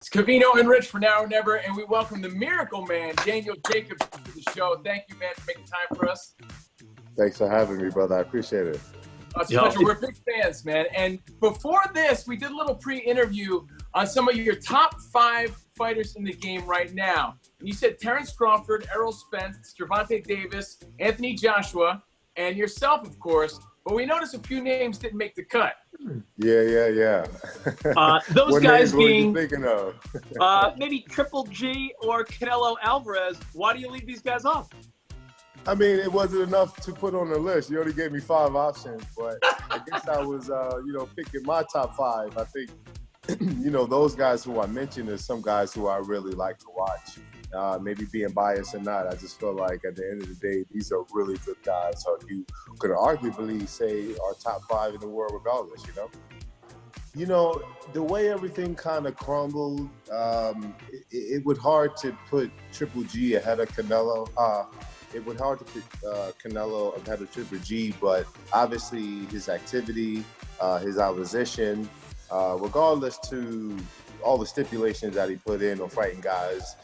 It's Covino and Rich for Now or Never, and we welcome the Miracle Man, Daniel Jacobs, to the show. Thank you, man, for making time for us. Thanks for having me, brother. I appreciate it. It's a pleasure. We're big fans, man. And before this, we did a little pre-interview on some of your top 5 fighters in the game right now. And you said Terrence Crawford, Errol Spence, Gervonta Davis, Anthony Joshua, and yourself, of course. But we noticed a few names didn't make the cut. Yeah. Those what guys names being were you thinking of? maybe Triple G or Canelo Alvarez. Why do you leave these guys off? I mean, it wasn't enough to put on the list. You only gave me 5 options, but I guess I was, picking my top 5. I think, those guys who I mentioned are some guys who I really like to watch. Maybe being biased or not, I just feel like at the end of the day, these are really good guys. So you could arguably say are top 5 in the world regardless, the way everything kind of crumbled, it would hard to put Triple G ahead of Canelo. It would hard to put Canelo ahead of Triple G, but obviously his activity, his opposition, regardless to all the stipulations that he put in on fighting guys,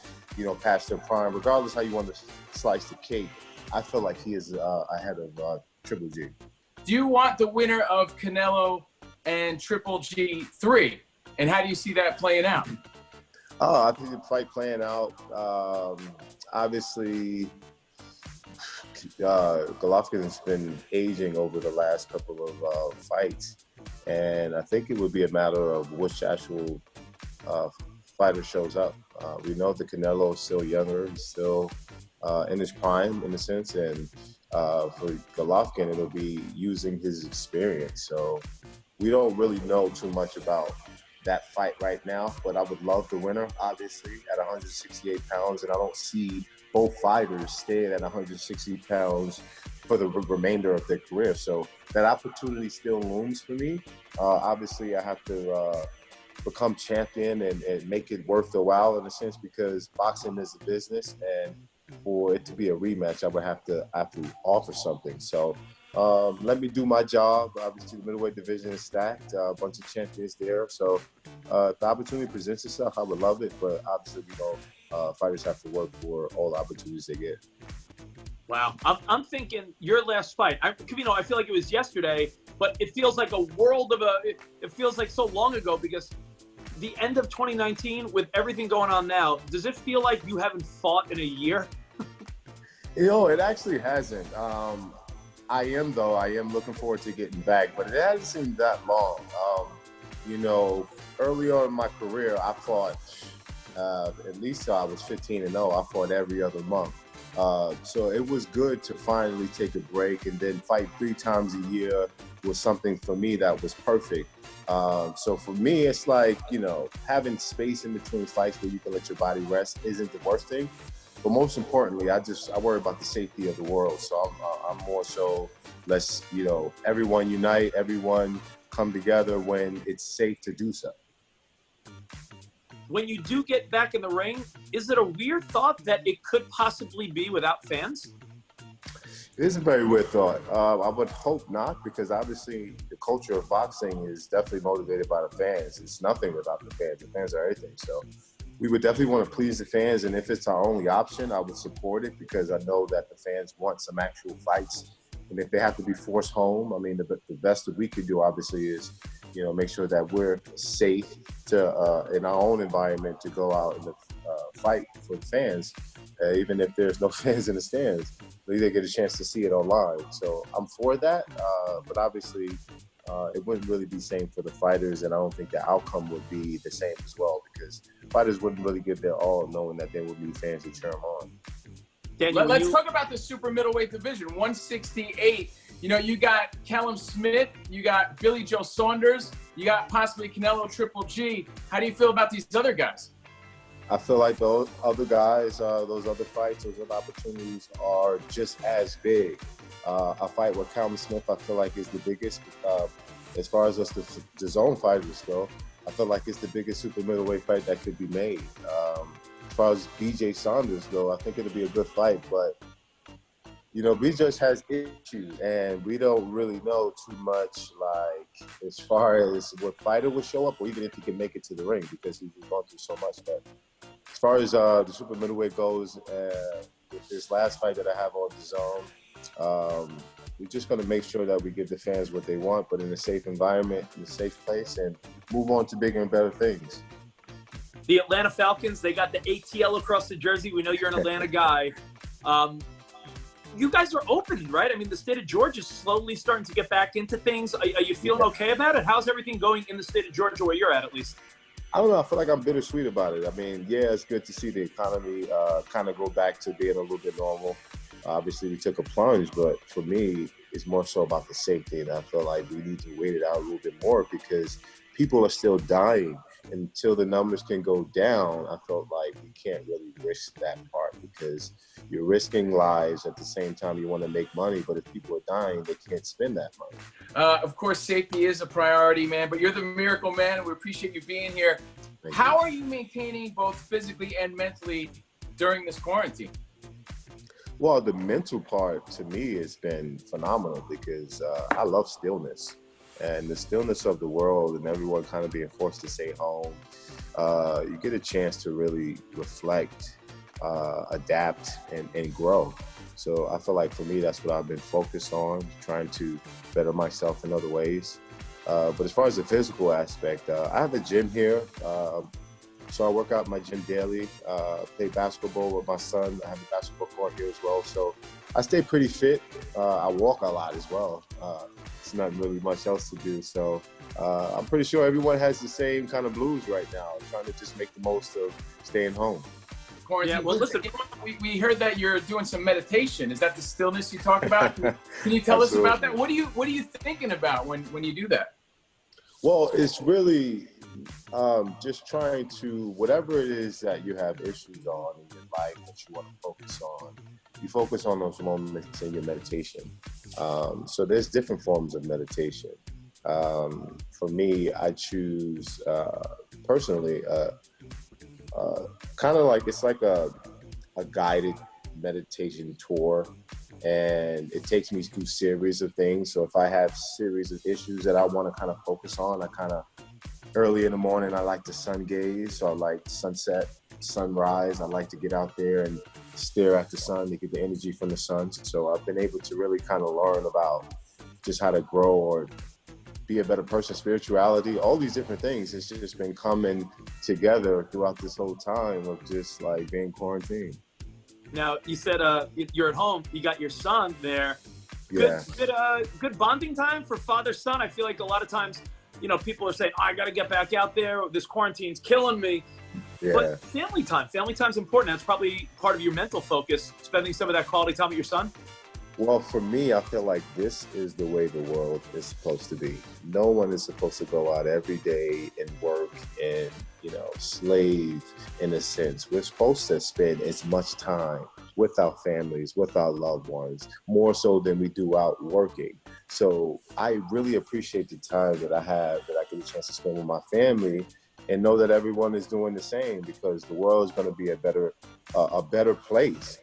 past their prime, regardless how you want to slice the cake, I feel like he is ahead of Triple G. Do you want the winner of Canelo and Triple G III? And how do you see that playing out? I think the fight playing out, obviously, Golovkin has been aging over the last couple of fights. And I think it would be a matter of which actual fighter shows up. We know that Canelo is still younger. He's still in his prime, in a sense. And for Golovkin, it'll be using his experience. So we don't really know too much about that fight right now. But I would love the winner, obviously, at 168 pounds. And I don't see both fighters staying at 160 pounds for the remainder of their career. So that opportunity still looms for me. Obviously, I have to become champion and make it worth the while in a sense, because boxing is a business, and for it to be a rematch, I would have to offer something. So let me do my job. Obviously, the middleweight division is stacked, a bunch of champions there. So if the opportunity presents itself, I would love it. But obviously, fighters have to work for all the opportunities they get. Wow. I'm thinking your last fight. I feel like it was yesterday, but it feels like a world of it feels like so long ago, because the end of 2019 with everything going on now, does it feel like you haven't fought in a year? It actually hasn't. I am looking forward to getting back, but it hasn't seemed that long. Early on in my career, I fought, at least I was 15-0. I fought every other month. So it was good to finally take a break, and then fight 3 times a year was something for me that was perfect. So for me, it's like, having space in between fights where you can let your body rest isn't the worst thing. But most importantly, I worry about the safety of the world. So I'm more so, let's, everyone unite, everyone come together when it's safe to do so. When you do get back in the ring, is it a weird thought that it could possibly be without fans? It is a very weird thought. I would hope not, because obviously the culture of boxing is definitely motivated by the fans. It's nothing without the fans. The fans are everything. So we would definitely want to please the fans, and if it's our only option, I would support it, because I know that the fans want some actual fights. And if they have to be forced home, I mean, the best that we could do, obviously, is make sure that we're safe to in our own environment to go out and fight for the fans, even if there's no fans in the stands. They get a chance to see it online. So I'm for that, but obviously it wouldn't really be the same for the fighters, and I don't think the outcome would be the same as well, because fighters wouldn't really give their all knowing that there would be fans to cheer them on. Daniel, Let's talk about the super middleweight division, 168. You got Callum Smith, you got Billy Joe Saunders, you got possibly Canelo Triple G. How do you feel about these other guys? I feel like those other guys, those other fights, those other opportunities are just as big. A fight with Callum Smith, I feel like, is the biggest. As far as the zone fighters go, I feel like it's the biggest super middleweight fight that could be made. As far as BJ Saunders go, I think it'll be a good fight, but B-Judge has issues, and we don't really know too much, like, as far as what fighter will show up, or even if he can make it to the ring, because he's gone through so much. But as far as the super middleweight goes, with this last fight that I have on the zone, we're just going to make sure that we give the fans what they want, but in a safe environment, in a safe place, and move on to bigger and better things. The Atlanta Falcons, they got the ATL across the jersey. We know you're an Atlanta guy. You guys are open, right? I mean, the state of Georgia is slowly starting to get back into things. Are you feeling okay about it? How's everything going in the state of Georgia where you're at least? I don't know. I feel like I'm bittersweet about it. I mean, yeah, it's good to see the economy kind of go back to being a little bit normal. Obviously, we took a plunge, but for me, it's more so about the safety. And I feel like we need to wait it out a little bit more because people are still dying. Until the numbers can go down, I felt like we can't really risk that part because you're risking lives at the same time you want to make money. But if people are dying, they can't spend that money. Of course, safety is a priority, man, but you're the miracle man, and we appreciate you being here. How are you maintaining both physically and mentally during this quarantine? Well, the mental part to me has been phenomenal because I love stillness. And the stillness of the world and everyone kind of being forced to stay home, you get a chance to really reflect, adapt, and grow. So I feel like for me, that's what I've been focused on, trying to better myself in other ways. But as far as the physical aspect, I have a gym here. So I work out in my gym daily, play basketball with my son. I have a basketball court here as well. So I stay pretty fit. I walk a lot as well. It's not really much else to do. So I'm pretty sure everyone has the same kind of blues right now, trying to just make the most of staying home. Quarantine. Yeah, well, listen, we heard that you're doing some meditation. Is that the stillness you talk about? Can you tell us about that? What are you thinking about when you do that? Well, it's really just trying to, whatever it is that you have issues on in your life that you want to focus on, you focus on those moments in your meditation. So there's different forms of meditation. For me, I choose personally, kind of like, it's like a guided meditation tour, and it takes me through series of things. So if I have series of issues that I want to kind of focus on, I kind of, early in the morning, I like to sun gaze. So I like sunset, sunrise. I like to get out there and stare at the sun to get the energy from the sun. So I've been able to really kind of learn about just how to grow or be a better person, spirituality, all these different things. It's just been coming together throughout this whole time of just like being quarantined. Now, you said you're at home, you got your son there. Yeah. Good bonding time for father-son. I feel like a lot of times, people are saying, I got to get back out there. This quarantine's killing me. Yeah. But family time's important. That's probably part of your mental focus, spending some of that quality time with your son. Well, for me, I feel like this is the way the world is supposed to be. No one is supposed to go out every day and work and, slave in a sense. We're supposed to spend as much time with our families, with our loved ones, more so than we do out working. So I really appreciate the time that I have, that I get a chance to spend with my family, and know that everyone is doing the same, because the world is going to be a better place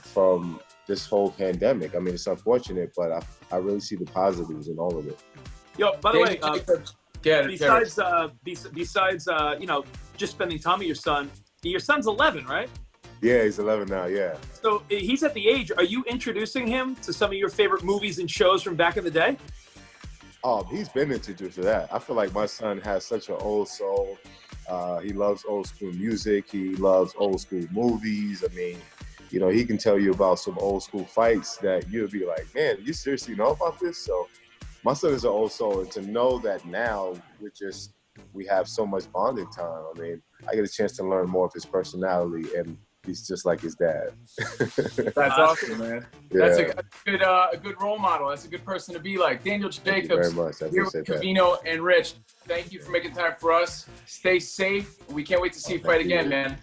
from this whole pandemic. I mean, it's unfortunate, but I really see the positives in all of it. Yo, by the way, besides just spending time with your son's 11, right? Yeah, he's 11 now, yeah. So he's at the age, are you introducing him to some of your favorite movies and shows from back in the day? Oh, he's been introduced to that. I feel like my son has such an old soul. He loves old school music. He loves old school movies. I mean, he can tell you about some old school fights that you'll be like, man, you seriously know about this? So my son is an old soul, and to know that now we have so much bonding time. I mean, I get a chance to learn more of his personality, and he's just like his dad. That's awesome, man. Yeah. That's a good role model. That's a good person to be like. Daniel Jacobs, thank you very much. I here with Covino and Rich. Thank you for making time for us. Stay safe. We can't wait to see you fight again, man.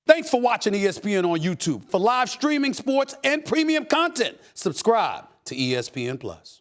Thanks for watching ESPN on YouTube. For live streaming, sports, and premium content, subscribe to ESPN+.